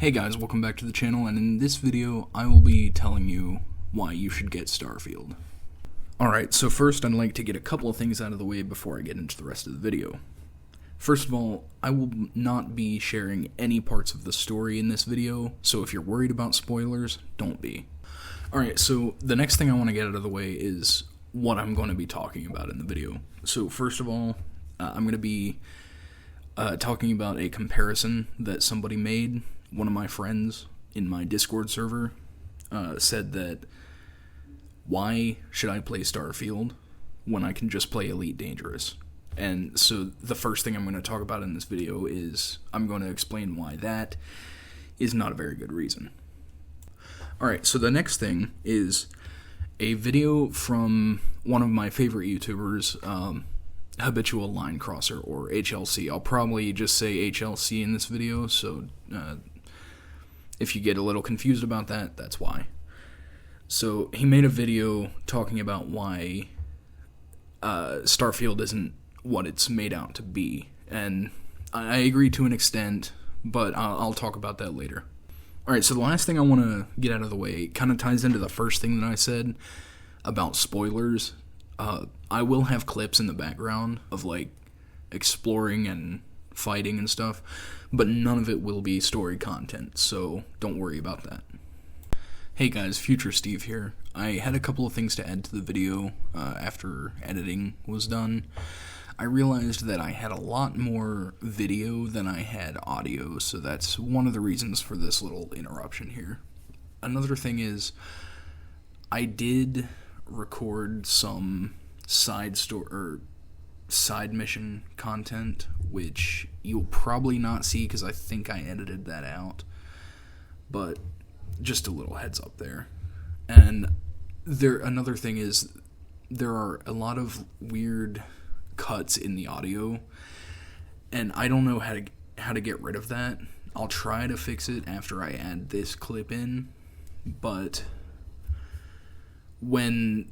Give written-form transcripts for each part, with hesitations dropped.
Hey guys, welcome back to the channel, and in this video, I will be telling you why you should get Starfield. Alright, so first I'd like to get a couple of things out of the way before I get into the rest of the video. First of all, I will not be sharing any parts of the story in this video, so if you're worried about spoilers, don't be. Alright, so the next thing I want to get out of the way is what I'm going to be talking about in the video. So first of all, I'm going to be talking about a comparison that somebody made. One of my friends in my Discord server said that, why should I play Starfield when I can just play Elite Dangerous? And so the first thing I'm going to talk about in this video is I'm going to explain why that is not a very good reason. Alright, so the next thing is a video from one of my favorite YouTubers, Habitual Line Crosser, or HLC. I'll probably just say HLC in this video, so if you get a little confused about that, that's why. So he made a video talking about why Starfield isn't what it's made out to be, and I agree to an extent, but I'll talk about that later. Alright, so the last thing I want to get out of the way kind of ties into the first thing that I said about spoilers. I will have clips in the background of, like, exploring and fighting and stuff, but none of it will be story content, so don't worry about that. Hey guys, Future Steve here. I had a couple of things to add to the video after editing was done. I realized that I had a lot more video than I had audio, so that's one of the reasons for this little interruption here. Another thing is, I did record some side mission content, which you'll probably not see because I think I edited that out, but just a little heads up there. And another thing is, there are a lot of weird cuts in the audio, and I don't know how to get rid of that. I'll try to fix it after I add this clip in, but when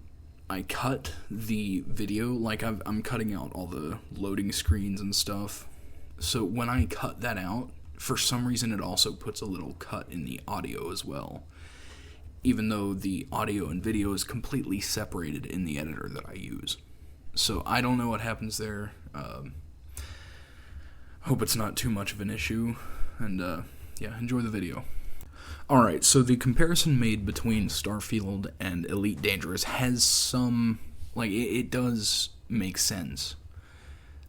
I cut the video, like I'm cutting out all the loading screens and stuff, so when I cut that out, for some reason it also puts a little cut in the audio as well, even though the audio and video is completely separated in the editor that I use. So I don't know what happens there. Hope it's not too much of an issue, and yeah, enjoy the video. Alright, so the comparison made between Starfield and Elite Dangerous has some, like, it does make sense.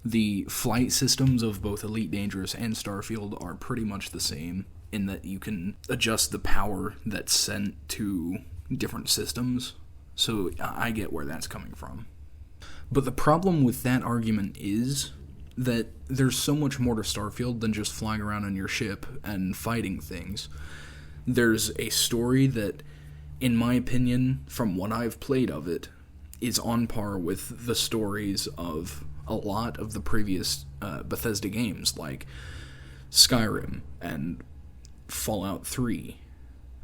The flight systems of both Elite Dangerous and Starfield are pretty much the same, in that you can adjust the power that's sent to different systems, so I get where that's coming from. But the problem with that argument is that there's so much more to Starfield than just flying around on your ship and fighting things. There's a story that, in my opinion, from what I've played of it, is on par with the stories of a lot of the previous Bethesda games, like Skyrim and Fallout 3,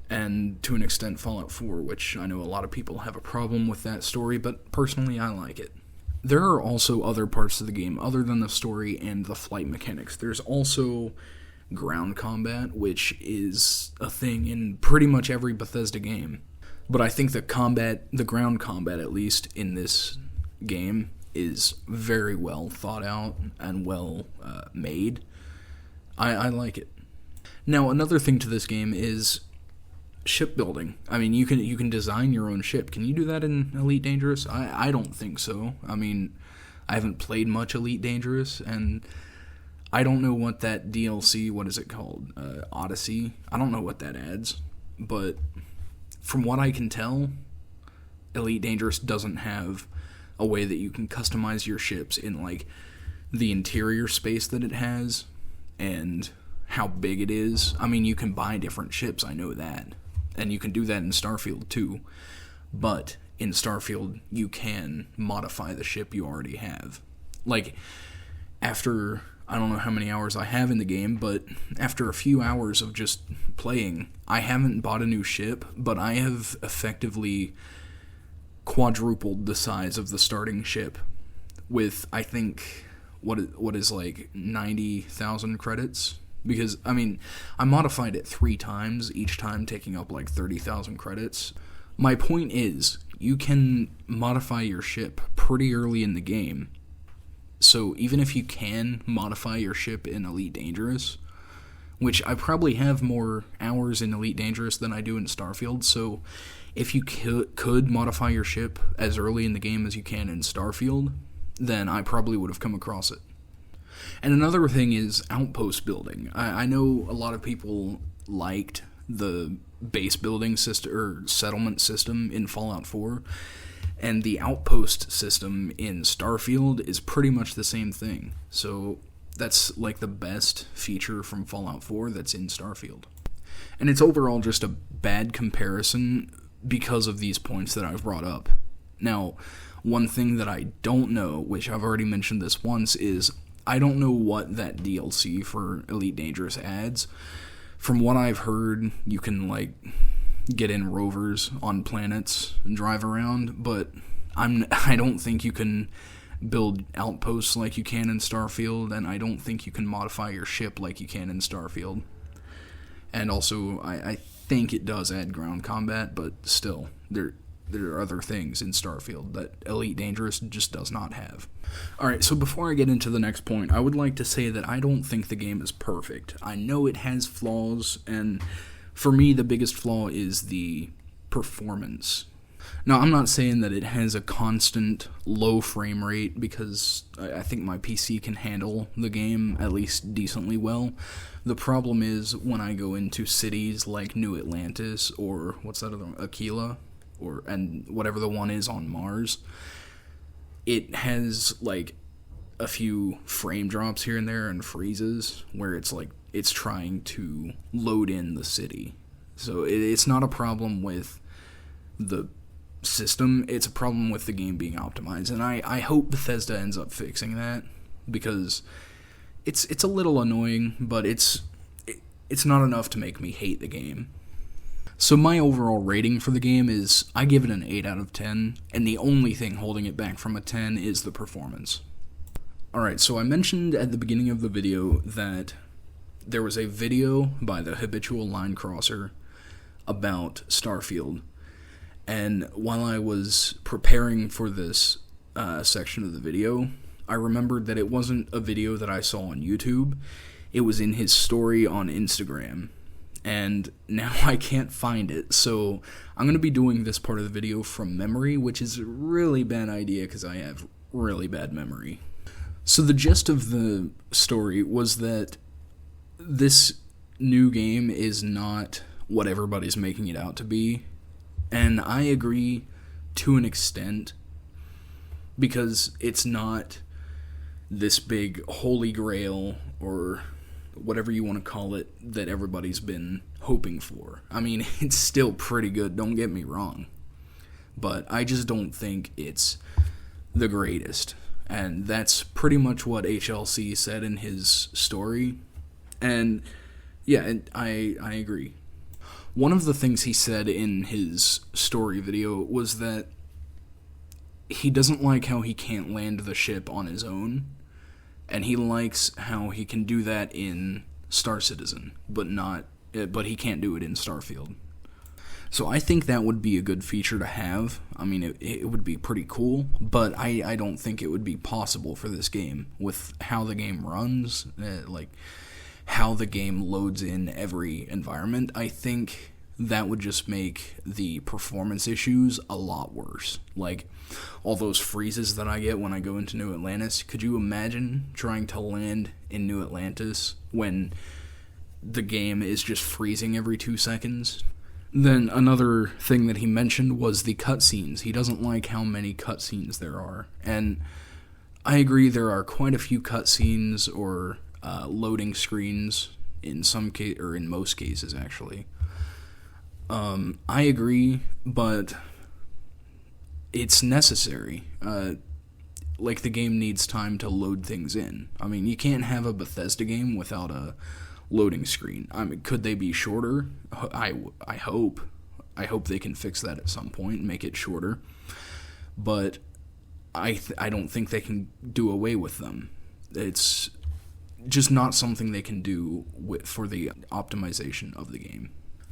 and to an extent Fallout 4, which I know a lot of people have a problem with that story, but personally I like it. There are also other parts of the game other than the story and the flight mechanics. There's also ground combat, which is a thing in pretty much every Bethesda game. But I think the ground combat, at least in this game, is very well thought out and well made. I like it. Now, another thing to this game is shipbuilding. I mean, you can design your own ship. Can you do that in Elite Dangerous? I don't think so. I mean, I haven't played much Elite Dangerous, and I don't know what that DLC, what is it called? Odyssey? I don't know what that adds, but from what I can tell, Elite Dangerous doesn't have a way that you can customize your ships in, like, the interior space that it has, and how big it is. I mean, you can buy different ships, I know that, and you can do that in Starfield too, but in Starfield, you can modify the ship you already have. Like, after, I don't know how many hours I have in the game, but after a few hours of just playing, I haven't bought a new ship, but I have effectively quadrupled the size of the starting ship with, I think, what is like 90,000 credits Because, I mean, I modified it 3 times, each time taking up like 30,000 credits. My point is, you can modify your ship pretty early in the game. So even if you can modify your ship in Elite Dangerous, which I probably have more hours in Elite Dangerous than I do in Starfield, so if you could modify your ship as early in the game as you can in Starfield, then I probably would have come across it. And another thing is outpost building. I know a lot of people liked the base building system or settlement system in Fallout 4, and the outpost system in Starfield is pretty much the same thing. So that's like the best feature from Fallout 4 that's in Starfield. And it's overall just a bad comparison because of these points that I've brought up. Now, one thing that I don't know, which I've already mentioned this once, is I don't know what that DLC for Elite Dangerous adds. From what I've heard, you can, like, get in rovers on planets and drive around, but I don't think you can build outposts like you can in Starfield, and I don't think you can modify your ship like you can in Starfield. And also, I think it does add ground combat, but still, there are other things in Starfield that Elite Dangerous just does not have. Alright, so before I get into the next point, I would like to say that I don't think the game is perfect. I know it has flaws, and for me, the biggest flaw is the performance. Now, I'm not saying that it has a constant low frame rate, because I think my PC can handle the game at least decently well. The problem is when I go into cities like New Atlantis, or what's that other one, Aquila, and whatever the one is on Mars, it has like a few frame drops here and there and freezes where it's like it's trying to load in the city. So it's not a problem with the system, it's a problem with the game being optimized, and I hope Bethesda ends up fixing that, because it's a little annoying, but it's not enough to make me hate the game. So my overall rating for the game is, I give it an 8 out of 10, and the only thing holding it back from a 10 is the performance. Alright, so I mentioned at the beginning of the video that there was a video by the Habitual Line Crosser about Starfield, and while I was preparing for this section of the video, I remembered that it wasn't a video that I saw on YouTube, it was in his story on Instagram. And now I can't find it, so I'm going to be doing this part of the video from memory, which is a really bad idea because I have really bad memory. So the gist of the story was that this new game is not what everybody's making it out to be, and I agree to an extent, because it's not this big holy grail or whatever you want to call it that everybody's been hoping for. I mean, it's still pretty good, don't get me wrong, but I just don't think it's the greatest, and that's pretty much what HLC said in his story, and yeah, I agree. One of the things he said in his story video was that he doesn't like how he can't land the ship on his own, and he likes how he can do that in Star Citizen, but he can't do it in Starfield. So I think that would be a good feature to have. I mean, it would be pretty cool, but I don't think it would be possible for this game with how the game runs, like how the game loads in every environment. I think that would just make the performance issues a lot worse. Like, all those freezes that I get when I go into New Atlantis, could you imagine trying to land in New Atlantis when the game is just freezing every 2 seconds? Then another thing that he mentioned was the cutscenes. He doesn't like how many cutscenes there are, and I agree there are quite a few cutscenes or loading screens in most cases, actually. I agree, but it's necessary. Like, the game needs time to load things in. I mean, you can't have a Bethesda game without a loading screen. I mean, could they be shorter? I hope. I hope they can fix that at some point and make it shorter. But I don't think they can do away with them. It's just not something they can do for the optimization of the game.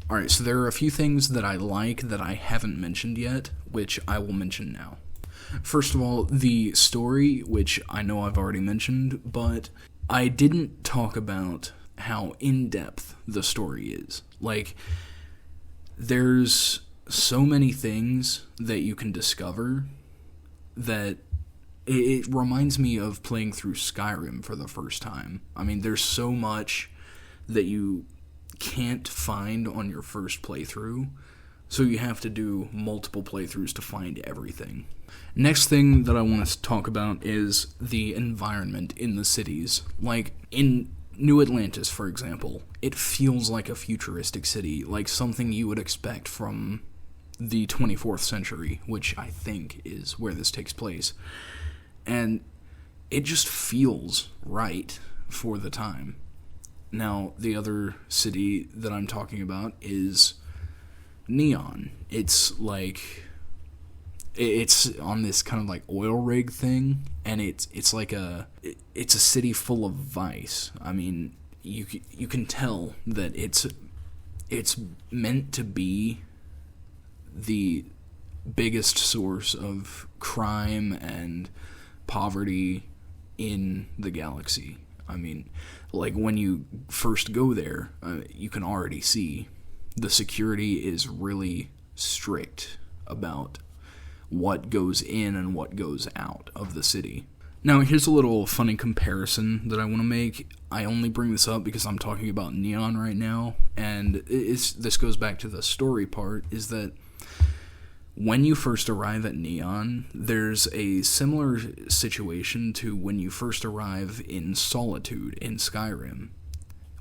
Alright, so there are a few things that I like that I haven't mentioned yet, which I will mention now. First of all, the story, which I know I've already mentioned, but I didn't talk about how in-depth the story is. Like, there's so many things that you can discover that it reminds me of playing through Skyrim for the first time. I mean, there's so much that you can't find on your first playthrough, so you have to do multiple playthroughs to find everything. Next thing that I want to talk about is the environment in the cities. Like, in New Atlantis, for example, it feels like a futuristic city, like something you would expect from the 24th century, which I think is where this takes place. And it just feels right for the time. Now, the other city that I'm talking about is Neon. It's on this kind of like oil rig thing, and it's a city full of vice. I mean, you can tell that it's meant to be the biggest source of crime and poverty in the galaxy. I mean, like, when you first go there, you can already see the security is really strict about what goes in and what goes out of the city. Now, here's a little funny comparison that I want to make. I only bring this up because I'm talking about Neon right now, and this goes back to the story part, is that when you first arrive at Neon, there's a similar situation to when you first arrive in Solitude in Skyrim.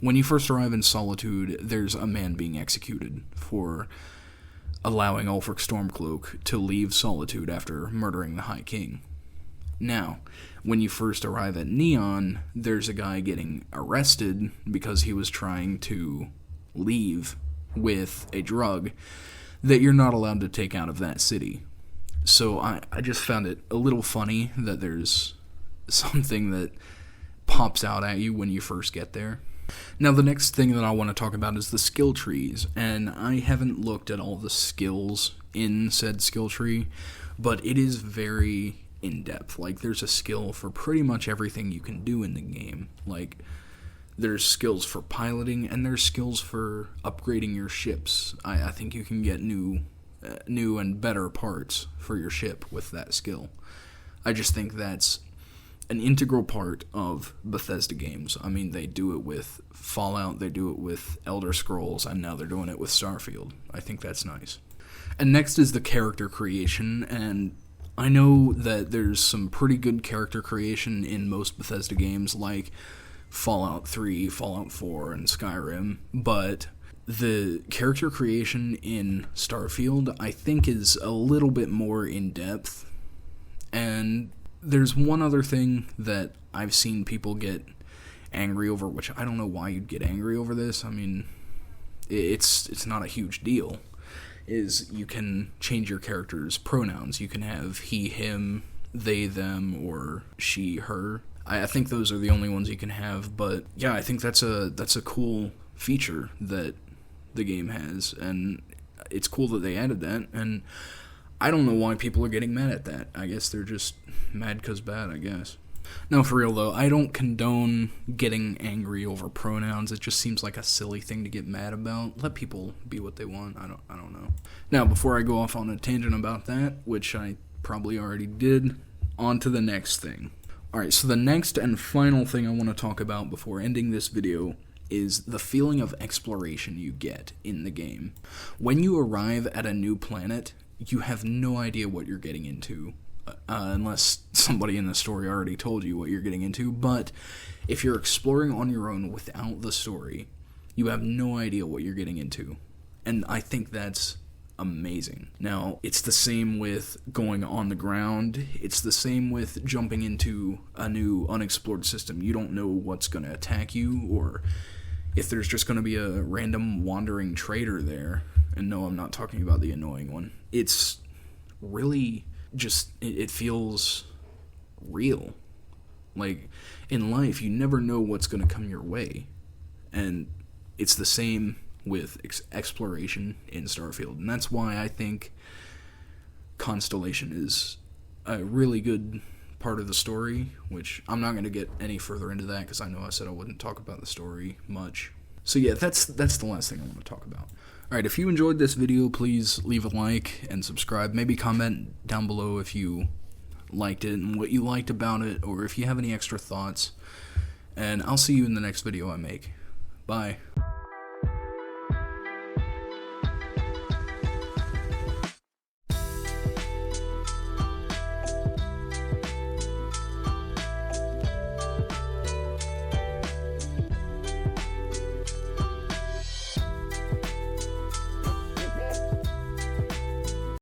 When you first arrive in Solitude, there's a man being executed for allowing Ulfric Stormcloak to leave Solitude after murdering the High King. Now, when you first arrive at Neon, there's a guy getting arrested because he was trying to leave with a drug that you're not allowed to take out of that city. So I just found it a little funny that there's something that pops out at you when you first get there. Now, the next thing that I want to talk about is the skill trees, and I haven't looked at all the skills in said skill tree, but it is very in-depth. Like, there's a skill for pretty much everything you can do in the game. Like, there's skills for piloting, and there's skills for upgrading your ships. I think you can get new and better parts for your ship with that skill. I just think that's an integral part of Bethesda games. I mean, they do it with Fallout, they do it with Elder Scrolls, and now they're doing it with Starfield. I think that's nice. And next is the character creation, and I know that there's some pretty good character creation in most Bethesda games, like Fallout 3, Fallout 4, and Skyrim, but the character creation in Starfield, I think, is a little bit more in-depth. And there's one other thing that I've seen people get angry over, which I don't know why you'd get angry over this. I mean, it's not a huge deal, is you can change your character's pronouns. You can have he, him, they, them, or she, her. I think those are the only ones you can have, but yeah, I think that's a cool feature that the game has, and it's cool that they added that, and I don't know why people are getting mad at that. I guess they're just mad 'cause bad, I guess. No, for real though, I don't condone getting angry over pronouns. It just seems like a silly thing to get mad about. Let people be what they want. I don't know. Now, before I go off on a tangent about that, which I probably already did, on to the next thing. Alright, so the next and final thing I want to talk about before ending this video is the feeling of exploration you get in the game. When you arrive at a new planet, you have no idea what you're getting into, unless somebody in the story already told you what you're getting into, but if you're exploring on your own without the story, you have no idea what you're getting into, and I think that's amazing. Now, it's the same with going on the ground. It's the same with jumping into a new unexplored system. You don't know what's going to attack you, or if there's just going to be a random wandering trader there. And no, I'm not talking about the annoying one. It's really just, it feels real. Like, in life, you never know what's going to come your way. And it's the same with exploration in Starfield. And that's why I think Constellation is a really good part of the story, which I'm not going to get any further into that because I know I said I wouldn't talk about the story much. So yeah, that's the last thing I want to talk about. Alright, if you enjoyed this video, please leave a like and subscribe. Maybe comment down below if you liked it and what you liked about it, or if you have any extra thoughts. And I'll see you in the next video I make. Bye.